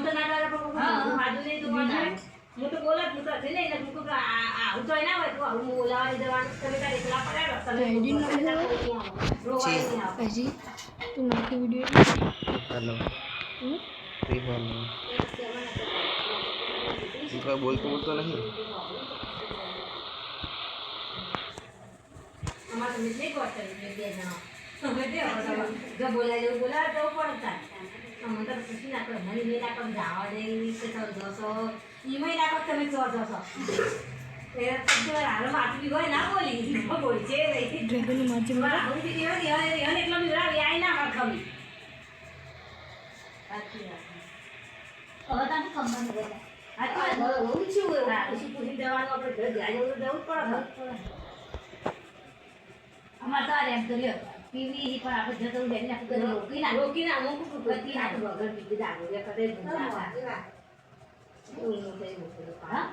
તો ના કરે પણ હાજુ નહીં તો મને હું તો બોલત હું તો છે ને એટલે તું તો આવું તો ના હોય તો હું બોલાવાની જવાનું તમે તારે એકલા પડ્યા રસ્તા એડિટ રોવાય નહીં આવે પછી તું નાખી વિડિયો हेलो फ्री फायर इनका बोलते नहीं हमारा तो नहीं करते हैं देना हमें दे जब बोला तो पड़ता हम तो कुछ ना कर मनी नहीं ना कर जावा दे से तो 200 ईमेल ना कर તમે 100 એ તો હાલ માટી ગઈ ના બોલી બોલ છે રે ડ્રેગન મારજે મારા હું બી એને એટલો બી આઈ ના માર ખમી સાચી વાત હવે તમે કમન ગયેલા આ તો હું છું પછી પૂરી દવાનું આપણે ઘર જાય જવું પડે અમાર તો આ એમ તો લ્યો પીવી પણ આપણે જતો લઈને આપણે રોકી ના હું કુકુ કરતી ના વગર પીવી દાગો લે કરે ભૂલા એવું નો થઈ હા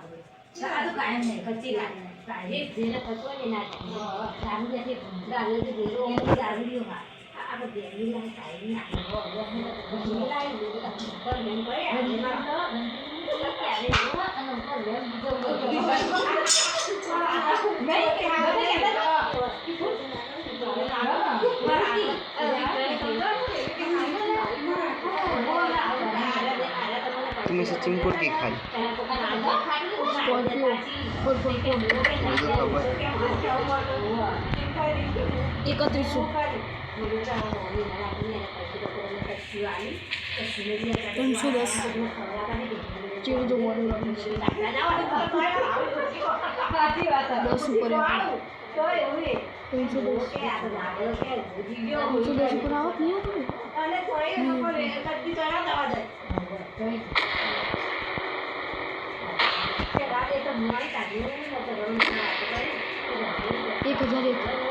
આ તો કાયમ નહીં કચ્ચી લાગે કાયમ જેને થતો ને ના દારૂ જે દારૂ જે બેરો એનો દારૂ માં આપણે દેવી લાગે કાયમ ના હું લાઈ પર મેં કરે એમાં તો ક્યારે એવો અને ઉપર લેમ બીજો મેં કે तुम्हें से चिमकोट की खाई જેવું જો મોડું લાગે છે 10 ઉપર 310 ઉપર આવત નહીં હતું અને થોડી ઉપર કદી ચડા જવા દે કે રાતે તો મોઈ કાઢી ને તો ગરમ ના કરી 1001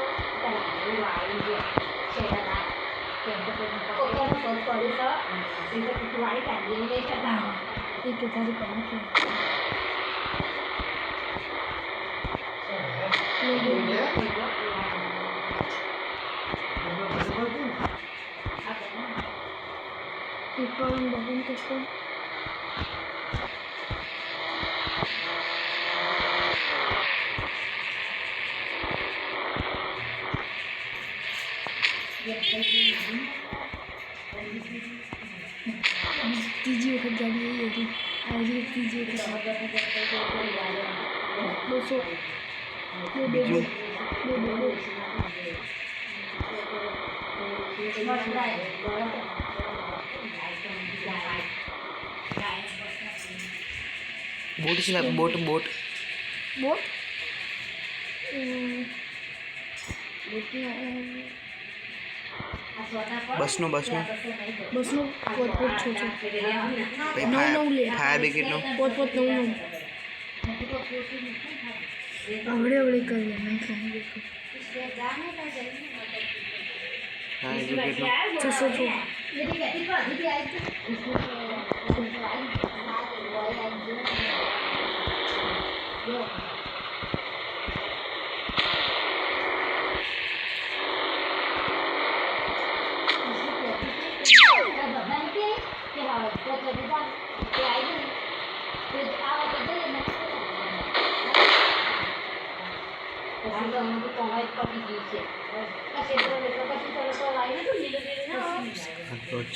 तीजी वक्त गाड़ी यही होती आज तीजी वक्त 200 बोट चला बोट बोट बोट बसनो बसनो बसनो पोत पोत छो छो फायर ब्रिगेड नो पोत पोत 9 आवड़े आवड़े कर लेना चाहिए फायर ब्रिगेड नो 600 छो अप्रोच